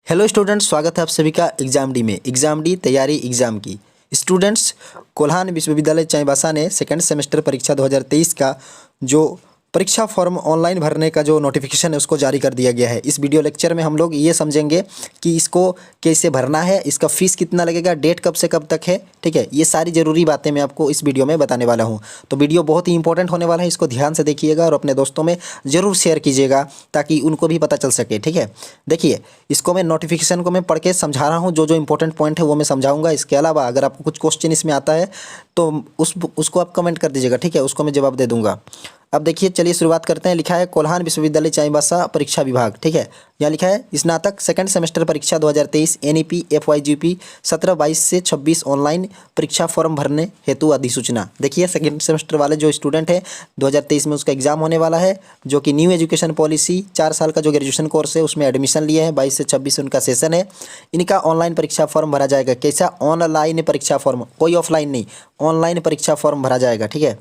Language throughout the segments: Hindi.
हेलो स्टूडेंट्स, स्वागत है आप सभी का एग्जाम डी में। एग्जाम डी तैयारी एग्जाम की। स्टूडेंट्स, कोल्हान विश्वविद्यालय चाईबासा ने सेकंड सेमेस्टर परीक्षा 2023 का जो परीक्षा फॉर्म ऑनलाइन भरने का जो नोटिफिकेशन है उसको जारी कर दिया गया है। इस वीडियो लेक्चर में हम लोग ये समझेंगे कि इसको कैसे भरना है, इसका फीस कितना लगेगा, डेट कब से कब तक है। ठीक है, ये सारी ज़रूरी बातें मैं आपको इस वीडियो में बताने वाला हूँ। तो वीडियो बहुत ही इंपॉर्टेंट होने वाला है, इसको ध्यान से देखिएगा और अपने दोस्तों में ज़रूर शेयर कीजिएगा ताकि उनको भी पता चल सके। ठीक है, देखिए इसको मैं नोटिफिकेशन को मैं पढ़ के समझा रहा हूँ, जो जो इंपॉर्टेंट पॉइंट है वो मैं समझाऊंगा। इसके अलावा अगर आपको कुछ क्वेश्चन इसमें आता है तो उसको आप कमेंट कर दीजिएगा। ठीक है, उसको मैं जवाब दे दूंगा। अब देखिए, चलिए शुरुआत करते हैं। लिखा है कोल्हान विश्वविद्यालय चाईबासा परीक्षा विभाग। ठीक है, यहाँ लिखा है स्नातक सेकंड सेमेस्टर परीक्षा 2023 एनईपी एफवाईजीपी 17-22 से 26 ऑनलाइन परीक्षा फॉर्म भरने हेतु अधिसूचना। देखिए सेकंड सेमेस्टर वाले जो स्टूडेंट है 2023 में उसका एग्जाम होने वाला है, जो कि न्यू एजुकेशन पॉलिसी 4 साल का जो ग्रेजुएशन कोर्स है उसमें एडमिशन लिए हैं। 22 से 26 उनका सेशन है। इनका ऑनलाइन परीक्षा फॉर्म भरा जाएगा। कैसा? ऑनलाइन परीक्षा फॉर्म, कोई ऑफलाइन नहीं, ऑनलाइन परीक्षा फॉर्म भरा जाएगा। ठीक है,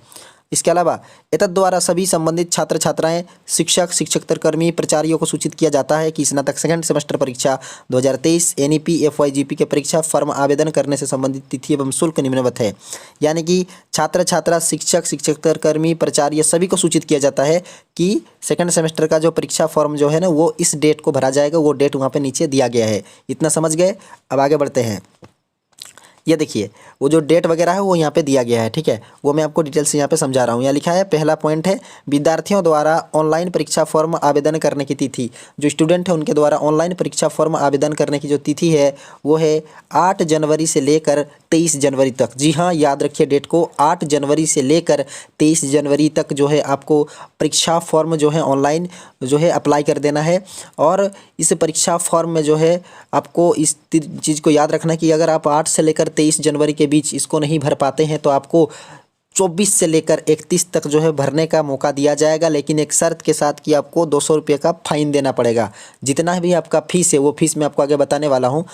इसके अलावा एतद द्वारा सभी संबंधित छात्र छात्राएं, शिक्षक शिक्षकेतर कर्मी प्राचार्यों को सूचित किया जाता है कि स्नातक सेकंड सेमेस्टर परीक्षा 2023 एनईपी एफवाईजीपी के परीक्षा फॉर्म आवेदन करने से संबंधित तिथि एवं शुल्क निम्नवत है। यानी कि छात्र छात्रा, शिक्षक शिक्षकेतर कर्मी प्राचार्य सभी को सूचित किया जाता है कि सेकंड सेमेस्टर का जो परीक्षा फॉर्म जो है ना वो इस डेट को भरा जाएगा। वो डेट वहाँ पर नीचे दिया गया है। इतना समझ गए? अब आगे बढ़ते हैं। ये देखिए वो जो डेट वगैरह है वो यहाँ पे दिया गया है। ठीक है, वो मैं आपको डिटेल से यहाँ पे समझा रहा हूँ। यहाँ लिखा है, पहला पॉइंट है विद्यार्थियों द्वारा ऑनलाइन परीक्षा फॉर्म आवेदन करने की तिथि। जो स्टूडेंट है उनके द्वारा ऑनलाइन परीक्षा फॉर्म आवेदन करने की जो तिथि है वो है 8 जनवरी से लेकर 23 जनवरी तक। जी हाँ, याद रखिए डेट को। 8 जनवरी से लेकर 23 जनवरी तक जो है आपको परीक्षा फॉर्म जो है ऑनलाइन जो है अप्लाई कर देना है। और इस परीक्षा फॉर्म में जो है आपको इस चीज़ को याद रखना कि अगर आप 8 से लेकर 23 जनवरी के बीच इसको नहीं भर पाते हैं तो आपको 24 से लेकर 31 तक जो है भरने का मौका दिया जाएगा, लेकिन एक शर्त के साथ कि आपको 200 रुपये का फ़ाइन देना पड़ेगा। जितना भी आपका फ़ीस है वो फ़ीस मैं आपको आगे बताने वाला हूँ।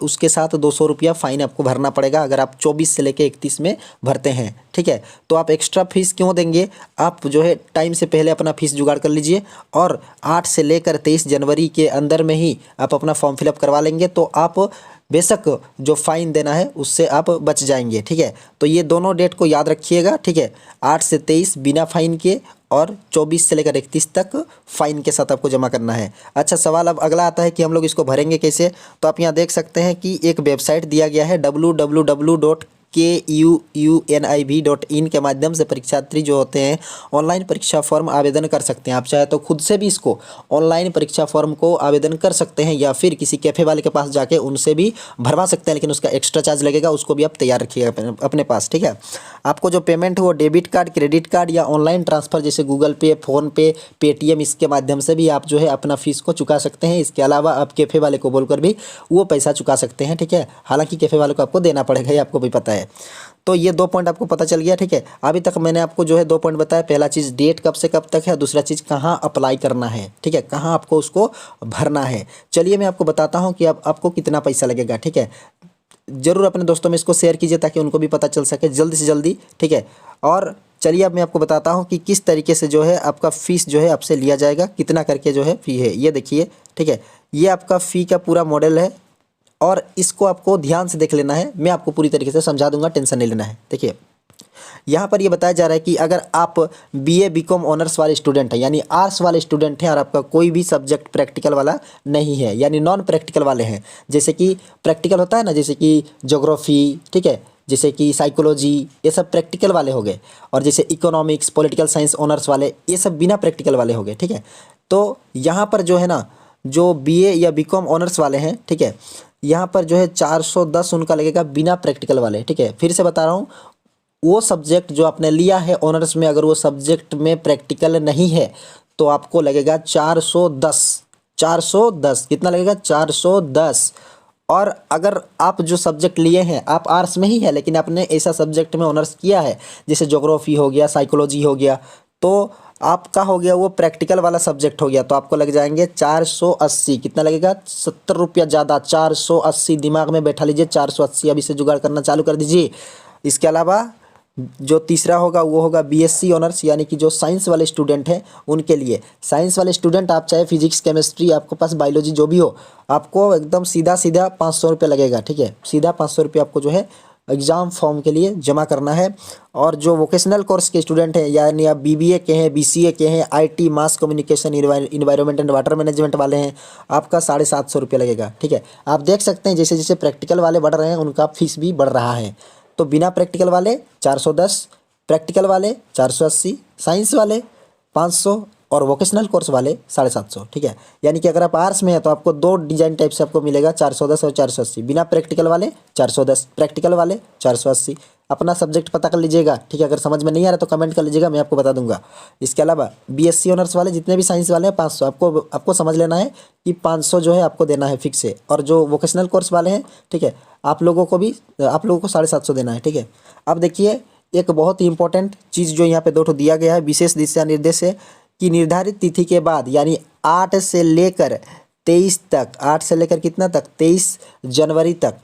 उसके साथ 200 रुपया फ़ाइन आपको भरना पड़ेगा अगर आप 24 से लेकर 31 में भरते हैं। ठीक है, तो आप एक्स्ट्रा फीस क्यों देंगे? आप जो है टाइम से पहले अपना फ़ीस जुगाड़ कर लीजिए और 8 से लेकर 23 जनवरी के अंदर में ही आप अपना फॉर्म फिलअप करवा लेंगे तो आप बेशक जो फ़ाइन देना है उससे आप बच जाएंगे। ठीक है, तो ये दोनों डेट को याद रखिएगा। ठीक है, 8 से 23 बिना फ़ाइन के और 24 से लेकर 31 तक फ़ाइन के साथ आपको जमा करना है। अच्छा, सवाल अब अगला आता है कि हम लोग इसको भरेंगे कैसे। तो आप यहाँ देख सकते हैं कि एक वेबसाइट दिया गया है www.kuuniv.in के माध्यम से परीक्षार्थी जो होते हैं ऑनलाइन परीक्षा फॉर्म आवेदन कर सकते हैं। आप चाहे तो खुद से भी इसको ऑनलाइन परीक्षा फॉर्म को आवेदन कर सकते हैं या फिर किसी कैफ़े वाले के पास जाके उनसे भी भरवा सकते हैं, लेकिन उसका एक्स्ट्रा चार्ज लगेगा, उसको भी आप तैयार रखिएगा अपने पास। ठीक है, आपको जो पेमेंट है वो डेबिट कार्ड, क्रेडिट कार्ड या ऑनलाइन ट्रांसफ़र जैसे गूगल पे, फ़ोनपे, पेटीएम, इसके माध्यम से भी आप जो है अपना फ़ीस को चुका सकते हैं। इसके अलावा आप कैफ़े वाले को बोलकर भी वो पैसा चुका सकते हैं। ठीक है, हालांकि कैफ़े वाले को आपको देना पड़ेगा, ये आपको भी पता है। तो ये 2 पॉइंट आपको पता चल गया। ठीक है, अभी तक मैंने आपको जो है 2 पॉइंट बताया। पहला चीज़ डेट कब से कब तक है, दूसरा चीज़ कहाँ अप्लाई करना है। ठीक है, कहाँ आपको उसको भरना है। चलिए मैं आपको बताता हूँ कि अब आपको कितना पैसा लगेगा। ठीक है, ज़रूर अपने दोस्तों में इसको शेयर कीजिए ताकि उनको भी पता चल सके जल्दी से जल्दी। ठीक है, और चलिए अब मैं आपको बताता हूँ कि किस तरीके से जो है आपका फ़ीस जो है आपसे लिया जाएगा, कितना करके जो है फ़ी है। ये देखिए, ठीक है, ये आपका फ़ी का पूरा मॉडल है और इसको आपको ध्यान से देख लेना है। मैं आपको पूरी तरीके से समझा दूंगा, टेंशन नहीं लेना है। देखिए यहाँ पर ये बताया जा रहा है कि अगर आप बीए बीकॉम ऑनर्स वाले स्टूडेंट हैं, यानी आर्ट्स वाले स्टूडेंट हैं और आपका कोई भी सब्जेक्ट प्रैक्टिकल वाला नहीं है, यानी नॉन प्रैक्टिकल वाले हैं, जैसे कि प्रैक्टिकल होता है ना, जैसे कि ज्योग्राफी, ठीक है, जैसे कि साइकोलॉजी, ये सब प्रैक्टिकल वाले हो गए, और जैसे इकोनॉमिक्स, पॉलिटिकल साइंस ऑनर्स वाले, ये सब बिना प्रैक्टिकल वाले हो गए। ठीक है, तो यहाँ पर जो है ना, जो बीए या बीकॉम ऑनर्स वाले हैं, ठीक है, यहाँ पर जो है 410 उनका लगेगा बिना प्रैक्टिकल वाले। ठीक है, फिर से बता रहा हूँ, वो सब्जेक्ट जो आपने लिया है ऑनर्स में, अगर वो सब्जेक्ट में प्रैक्टिकल नहीं है तो आपको लगेगा 410। 410 कितना लगेगा? 410। और अगर आप जो सब्जेक्ट लिए हैं, आप आर्ट्स में ही है लेकिन आपने ऐसा सब्जेक्ट में ऑनर्स किया है जैसे ज्योग्राफी हो गया, साइकोलॉजी हो गया, तो आपका हो गया वो प्रैक्टिकल वाला सब्जेक्ट हो गया, तो आपको लग जाएंगे 480। कितना लगेगा? 70 रुपया ज़्यादा, 480। दिमाग में बैठा लीजिए 480। अभी से जुगाड़ करना चालू कर दीजिए। इसके अलावा जो तीसरा होगा वो होगा बीएससी ऑनर्स, यानी कि जो साइंस वाले स्टूडेंट हैं उनके लिए। साइंस वाले स्टूडेंट आप चाहे फिजिक्स केमिस्ट्री आपके पास बायोलॉजी जो भी हो, आपको एकदम सीधा सीधा 500 रुपये लगेगा, ठीक है। सीधा 500 रुपये आपको जो है एग्ज़ाम फॉर्म के लिए जमा करना है। और जो वोकेशनल कोर्स के स्टूडेंट हैं, यानी आप बीबीए के हैं, बीसीए के हैं, IT, mass communication, environment and water management वाले हैं, आपका 750 रुपये लगेगा, ठीक है। आप देख सकते हैं जैसे जैसे प्रैक्टिकल वाले बढ़ रहे हैं उनका फीस भी बढ़ रहा है। तो बिना प्रैक्टिकल वाले 410, प्रैक्टिकल वाले 480, साइंस वाले 500 और वोकेशनल कोर्स वाले 750, ठीक है। यानी कि अगर आप आर्ट्स में हैं तो आपको दो डिजाइन टाइप से आपको मिलेगा, 410 और 480। बिना प्रैक्टिकल वाले 410, प्रैक्टिकल वाले 480। अपना सब्जेक्ट पता कर लीजिएगा, ठीक है। अगर समझ में नहीं आ रहा तो कमेंट कर लीजिएगा, मैं आपको बता दूंगा। इसके अलावा बीएससी ऑनर्स वाले जितने भी साइंस वाले हैं 500, आपको समझ लेना है कि 500 जो है आपको देना है फिक्स है। और जो वोकेशनल कोर्स वाले हैं, ठीक है, आप लोगों को 750 देना है, ठीक है। अब देखिए एक बहुत ही इंपॉर्टेंट चीज़ जो यहाँ पे दो ठो दिया गया है, विशेष दिशा निर्देश है कि निर्धारित तिथि के बाद यानी 8 से लेकर 23 तक, 8 से लेकर कितना तक, 23 जनवरी तक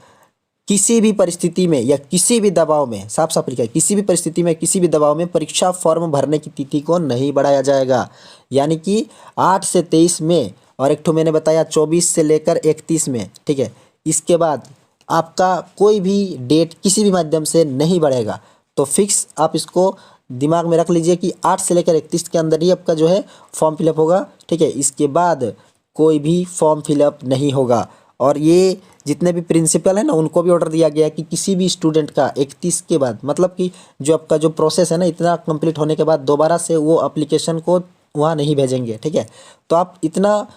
किसी भी परिस्थिति में या किसी भी दबाव में, साफ साफ लिखा है, किसी भी परिस्थिति में किसी भी दबाव में परीक्षा फॉर्म भरने की तिथि को नहीं बढ़ाया जाएगा। यानी कि 8 से 23 में और एक ठो मैंने बताया 24 से लेकर 31 में, ठीक है। इसके बाद आपका कोई भी डेट किसी भी माध्यम से नहीं बढ़ेगा। तो फिक्स आप इसको दिमाग में रख लीजिए कि 8 से लेकर 31 के अंदर ही आपका जो है फॉर्म फिलअप होगा, ठीक है। इसके बाद कोई भी फॉर्म फिलअप नहीं होगा। और ये जितने भी प्रिंसिपल है ना उनको भी ऑर्डर दिया गया है कि किसी भी स्टूडेंट का 31 के बाद, मतलब कि जो आपका जो प्रोसेस है ना इतना कंप्लीट होने के बाद दोबारा से वो एप्लीकेशन को वहाँ नहीं भेजेंगे, ठीक है। तो आप इतना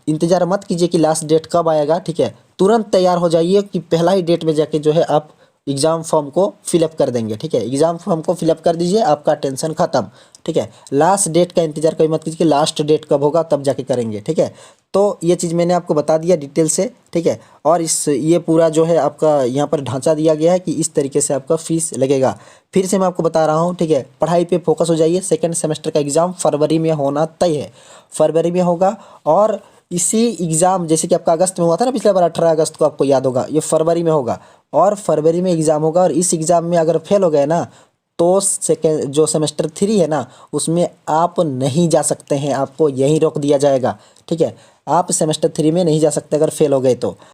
इंतज़ार मत कीजिए कि लास्ट डेट कब आएगा, ठीक है। तुरंत तैयार हो जाइए कि पहला ही डेट में जाके जो है आप एग्ज़ाम फॉर्म को फिलअप कर देंगे, ठीक है। एग्ज़ाम फॉर्म को फिलअप कर दीजिए, आपका टेंशन ख़त्म, ठीक है। लास्ट डेट का इंतजार कभी मत कीजिए कि लास्ट डेट कब होगा तब जाके करेंगे, ठीक है। तो ये चीज़ मैंने आपको बता दिया डिटेल से, ठीक है। और ये पूरा जो है आपका यहाँ पर ढांचा दिया गया है कि इस तरीके से आपका फीस लगेगा। फिर से मैं आपको बता रहा हूँ, ठीक है। पढ़ाई पे फोकस हो जाइए। सेकेंड सेमेस्टर का एग्ज़ाम फरवरी में होना तय है, फरवरी में होगा। और इसी एग्ज़ाम जैसे कि आपका अगस्त में हुआ था ना पिछले बार 18 अगस्त को, आपको याद होगा, ये फरवरी में होगा। और फरवरी में एग्ज़ाम होगा। और इस एग्ज़ाम में अगर फेल हो गए ना तो सेकेंड जो सेमेस्टर 3 है ना उसमें आप नहीं जा सकते हैं, आपको यहीं रोक दिया जाएगा, ठीक है। आप सेमेस्टर 3 में नहीं जा सकते अगर फेल हो गए तो।